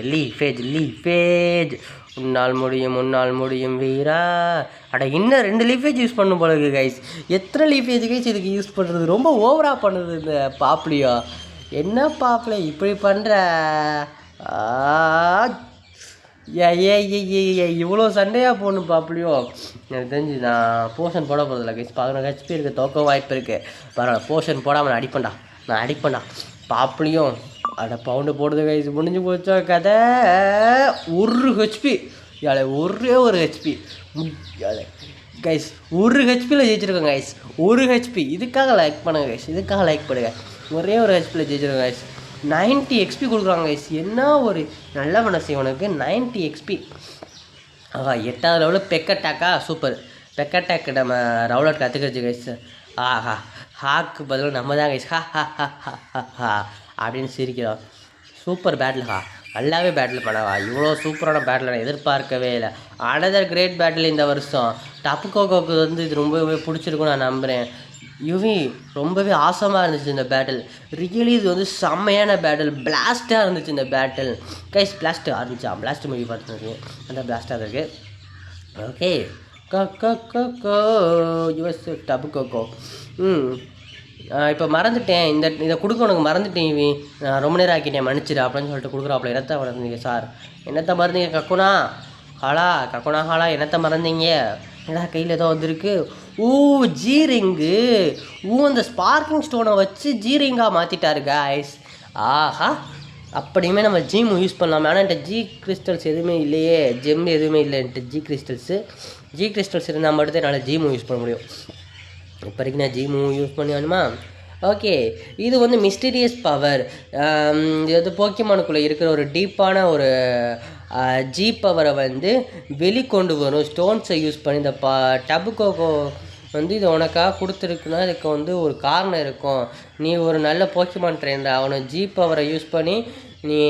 உன்னால் முடியும் வீரா. இன்னும் 2 லீஃபேஜ் யூஸ் பண்ணும் போல இருக்குது கைஸ். எத்தனை லீஃபேஜ் கைஸ் இதுக்கு யூஸ் பண்ணுறது? ரொம்ப ஓவராக பண்ணுது இந்த பாப்லியோ. என்ன பாப்ல இப்படி பண்ணுற? இவ்வளோ சண்டையாக போகணும் பாப்லியோ. எனக்கு தெரிஞ்சு நான் போர்ஷன் போட போகிறதில்ல கைஸ். 11 HP இருக்குது, தோக்க வாய்ப்பு இருக்குது. பரவாயில்ல, போர்ஷன் போடாமல் நான் அடிப்பேன்டா. பாப்லியும் பவுண்டு போடுது கைஸ். முடிஞ்சு போச்சோ கதை. 1 HP ஒரே ஒரு HP கைஸ். 1 HPயில் ஜெயிச்சிருக்கோம் கைஸ். 1 HP. இதுக்காக லைக் பண்ணுங்க. ஒரே ஒரு HPயில் ஜெயிச்சிருக்கோம் கைஸ். 90 XP கொடுக்குறாங்க கைஸ். என்ன ஒரு நல்ல மனசு உனக்கு. 90 XP. 8வது லெவலில் பெக்கட்டாக்கா. சூப்பர். பெக்கட்டாக் நம்ம ரவுலட் கற்றுக்கிடுச்சு கைஸ். ஹாக்கு பதில் நம்ம தான் கைஸ். அப்படின்னு சிரிக்கிறோம். சூப்பர் பேட்டில்ஹா. நல்லாவே பேட்டில் பண்ணவா. இவ்வளோ சூப்பரான பேட்டில் நான் எதிர்பார்க்கவே இல்லை. அனதர் கிரேட் பேட்டில் இந்த வருஷம். டப்பு கோகோக்கு வந்து இது ரொம்பவே பிடிச்சிருக்குன்னு நான் நம்புகிறேன். யுவி ரொம்பவே ஆசமாக இருந்துச்சு இந்த பேட்டில். ரியலி இது வந்து செம்மையான பேட்டில், பிளாஸ்ட்டாக இருந்துச்சு இந்த பேட்டில். கைஸ் பிளாஸ்ட் ஆரம்பிச்சா, பிளாஸ்ட் மூவி பார்த்துருக்கு, அந்த பிளாஸ்ட்டாக இருக்குது. ஓகே கோ யுஎஸ் டபு கோகோ. இப்போ மறந்துட்டேன், இதை கொடுக்க உனக்கு மறந்துட்டேன் இவி, நான் ரொம்ப நேரம் ஆக்கிட்டேன், மன்னிச்சிடு அப்படின்னு சொல்லிட்டு கொடுக்குறாப்புல. என்னத்தை மறந்தீங்க சார்? என்னத்தை மறந்தீங்க கக்குனா ஹாலா என்னத்தை மறந்தீங்க? ஏன்னா கையில் ஏதோ வந்திருக்கு. ஜீரிங்கு. அந்த ஸ்பார்க்கிங் ஸ்டோனை வச்சு ஜீரிங்காக மாற்றிட்டாரு காய்ஸ். ஆஹா, அப்படியுமே நம்ம ஜீம் யூஸ் பண்ணலாமே. ஆனால் என்கிட்ட ஜி கிறிஸ்டல்ஸ் எதுவுமே இல்லையே, ஜெம் எதுவுமே இல்லை என்கிட்ட. ஜி கிறிஸ்டல்ஸ் இருந்தால் மட்டும் என்னால் ஜீம் யூஸ் பண்ண முடியும். இப்போ வரைக்கும் நான் ஜீம் யூஸ் பண்ணி வேணுமா? ஓகே, இது வந்து மிஸ்டீரியஸ் பவர். இது வந்து போக்கிமானுக்குள்ளே இருக்கிற ஒரு டீப்பான ஒரு ஜி பவரை வந்து வெளிக்கொண்டு வரும் ஸ்டோன்ஸை யூஸ் பண்ணி. இந்த டபு கோகோ வந்து இது உனக்காக கொடுத்துருக்குன்னா இதுக்கு வந்து ஒரு காரணம் இருக்கும். நீ ஒரு நல்ல போக்கிமான் ட்ரெயினர், அவனை ஜி பவரை யூஸ் பண்ணி நீ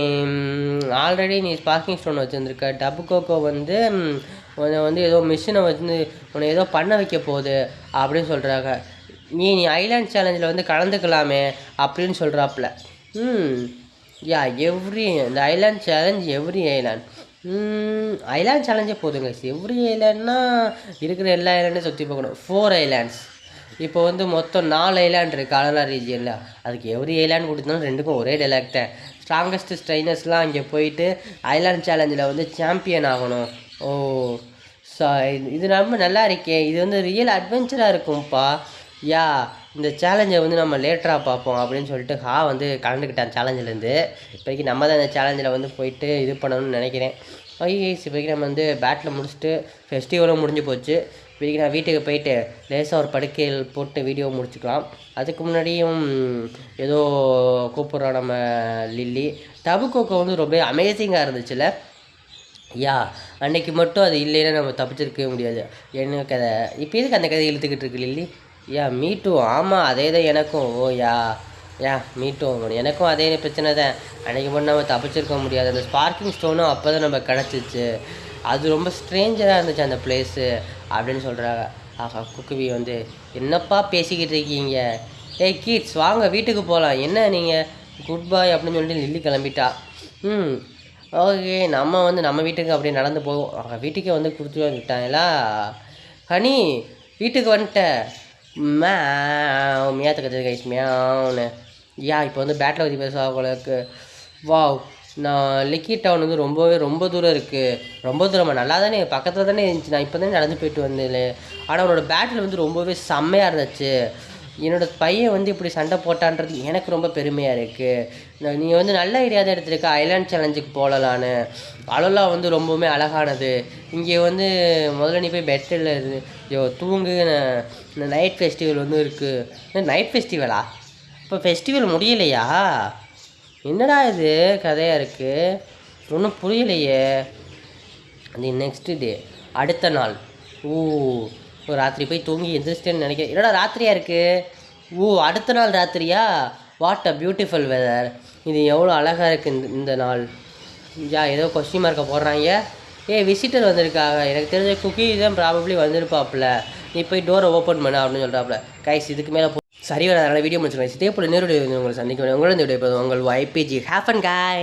ஆல்ரெடி நீ ஸ்பார்க்கிங் ஸ்டோன் வச்சுருந்துருக்க. டபு கோகோ வந்து உன்னை வந்து ஏதோ மிஷினை வந்து உன்னை ஏதோ பண்ண வைக்க போகுது அப்படின்னு சொல்கிறாங்க. நீ ஐலாண்ட் சேலஞ்சில் வந்து கலந்துக்கலாமே அப்படின்னு சொல்கிறாப்புல. யா இந்த ஐலாண்ட் சேலஞ்ச் ஐலாண்ட் சேலஞ்சே போதுங்க. எவ்ரி ஐலாண்ட்னா இருக்கிற எல்லா ஐலாண்டையும் சுற்றி பார்க்கணும். 4 ஐலாண்ட்ஸ். இப்போ வந்து மொத்தம் 4 ஐலாண்ட் இருக்குது காலலா ரீஜியனில். அதுக்கு எவ்ரி ஐலாண்ட் கொடுத்தாலும் ரெண்டுக்கும் ஒரே டைலாக் தான். ஸ்ட்ராங்கஸ்ட் ஸ்ட்ரைனர்ஸ்லாம் அங்கே போயிட்டு ஐலாண்ட் சேலஞ்சில் வந்து சாம்பியன் ஆகணும். இது ரொம்ப நல்லா இருக்கே. இது வந்து ரியல் அட்வென்ச்சராக இருக்கும்ப்பா. இந்த சேலஞ்சை வந்து நம்ம லேட்டராக பார்ப்போம் அப்படின்னு சொல்லிட்டு வந்து கலந்துக்கிட்டான் சேலஞ்சிலேருந்து. இப்போதைக்கு நம்ம தான் இந்த சேலஞ்சில் வந்து போயிட்டு இது பண்ணணும்னு நினைக்கிறேன். இப்போதைக்கு நம்ம வந்து பேட்டில் முடிச்சுட்டு ஃபெஸ்டிவலும் முடிஞ்சு போச்சு. இப்போதைக்கு நான் வீட்டுக்கு போயிட்டு லேசாக ஒரு படுக்கையில் போட்டு வீடியோ முடிச்சுக்கலாம். அதுக்கு முன்னாடியும் ஏதோ கூப்பிட்றோம் நம்ம லில்லி. டபு கோகோ வந்து ரொம்ப அமேசிங்காக இருந்துச்சுல்ல. அன்னைக்கு மட்டும் அது இல்லைன்னா நம்ம தப்பிச்சிருக்கவே முடியாது. என்ன கதை இப்போ எதுக்கு அந்த கதை இழுத்துக்கிட்டு இருக்கு லில்லி? மீட்டும். ஆமாம், அதே தான் எனக்கும். மீட்டும் எனக்கும் அதே பிரச்சனை தான். அன்றைக்கி மட்டும் நம்ம தப்பிச்சிருக்க முடியாது. அந்த ஸ்பார்க்கிங் ஸ்டோனும் அப்போ தான் நம்ம கிடச்சிச்சு. அது ரொம்ப ஸ்ட்ரேஞ்சராக இருந்துச்சு அந்த பிளேஸு அப்படின்னு சொல்கிறாங்க. ஆஹா, குக்குவி வந்து என்னப்பா பேசிக்கிட்டு இருக்கீங்க? கிட்ஸ் வாங்க வீட்டுக்கு போகலாம். என்ன நீங்கள் குட் பாய் அப்படின்னு சொல்லிட்டு லில்லி கிளம்பிட்டா. ஓகே, நம்ம வந்து நம்ம வீட்டுக்கு அப்படியே நடந்து போவோம். வீட்டுக்கே வந்து கொடுத்துட்டு வந்துட்டாங்களா? ஹனி வீட்டுக்கு வந்துட்டேன். மியாத்த கற்றுது கைஸ் மியாவுன்னு. இப்போ வந்து பேட்டில் பற்றி பேச அவங்களுக்கு. நான் லிக்கி டவுன் வந்து ரொம்ப தூரம் இருக்குது. ரொம்ப தூரமாக நல்லா தானே பக்கத்தில் தானே இருந்துச்சு. நான் இப்போ தானே நடந்து போயிட்டு வந்தேன். ஆனால் அவனோட பேட்டில் வந்து ரொம்பவே செம்மையாக இருந்துச்சு. என்னோடய பையன் வந்து இப்படி சண்டை போட்டான்றது எனக்கு ரொம்ப பெருமையாக இருக்குது. நீ வந்து நல்ல ஐடியா தான் எடுத்துருக்க. ஐலாண்ட் சேலஞ்சுக்கு போகலான்னு. அலோலா வந்து ரொம்பவுமே அழகானது. இங்கே வந்து முதல்ல நீ போய் பெட்டில் தூங்கு. இந்த நைட் ஃபெஸ்டிவல் வந்து இருக்குது. நைட் ஃபெஸ்டிவலா? இப்போ ஃபெஸ்டிவல் முடியலையா? என்னடா இது கதையாக இருக்குது, ஒன்றும் புரியலையே. அது நெக்ஸ்ட்டு டே, அடுத்த நாள். ராத்திரி போய் தூங்கி எந்திரிச்சிட்டேன்னு நினைக்கிறேன். என்னடா ராத்திரியாக இருக்குது? அடுத்த நாள் ராத்திரியா? What a beautiful weather. இது எவ்வளோ அழகாக இருக்குது இந்த நாள். ஏதோ கொஸ்டின் மார்க்கை போடுறாங்க. விசிட்டர் வந்திருக்காங்க. எனக்கு தெரிஞ்ச குக்கி தான் ப்ராபப்ளி வந்திருப்பாப்புல. நீ போய் டோரை ஓப்பன் பண்ண அப்படின்னு சொல்கிறாப்புல. கைஸ் இதுக்கு மேலே சரி வர அதனால் வீடியோ முடிச்சுருக்கேன். இதே போல் நேருடைய உங்களை சந்திக்க உங்களோட உங்கள் YPG ஹேஃபன் காய்.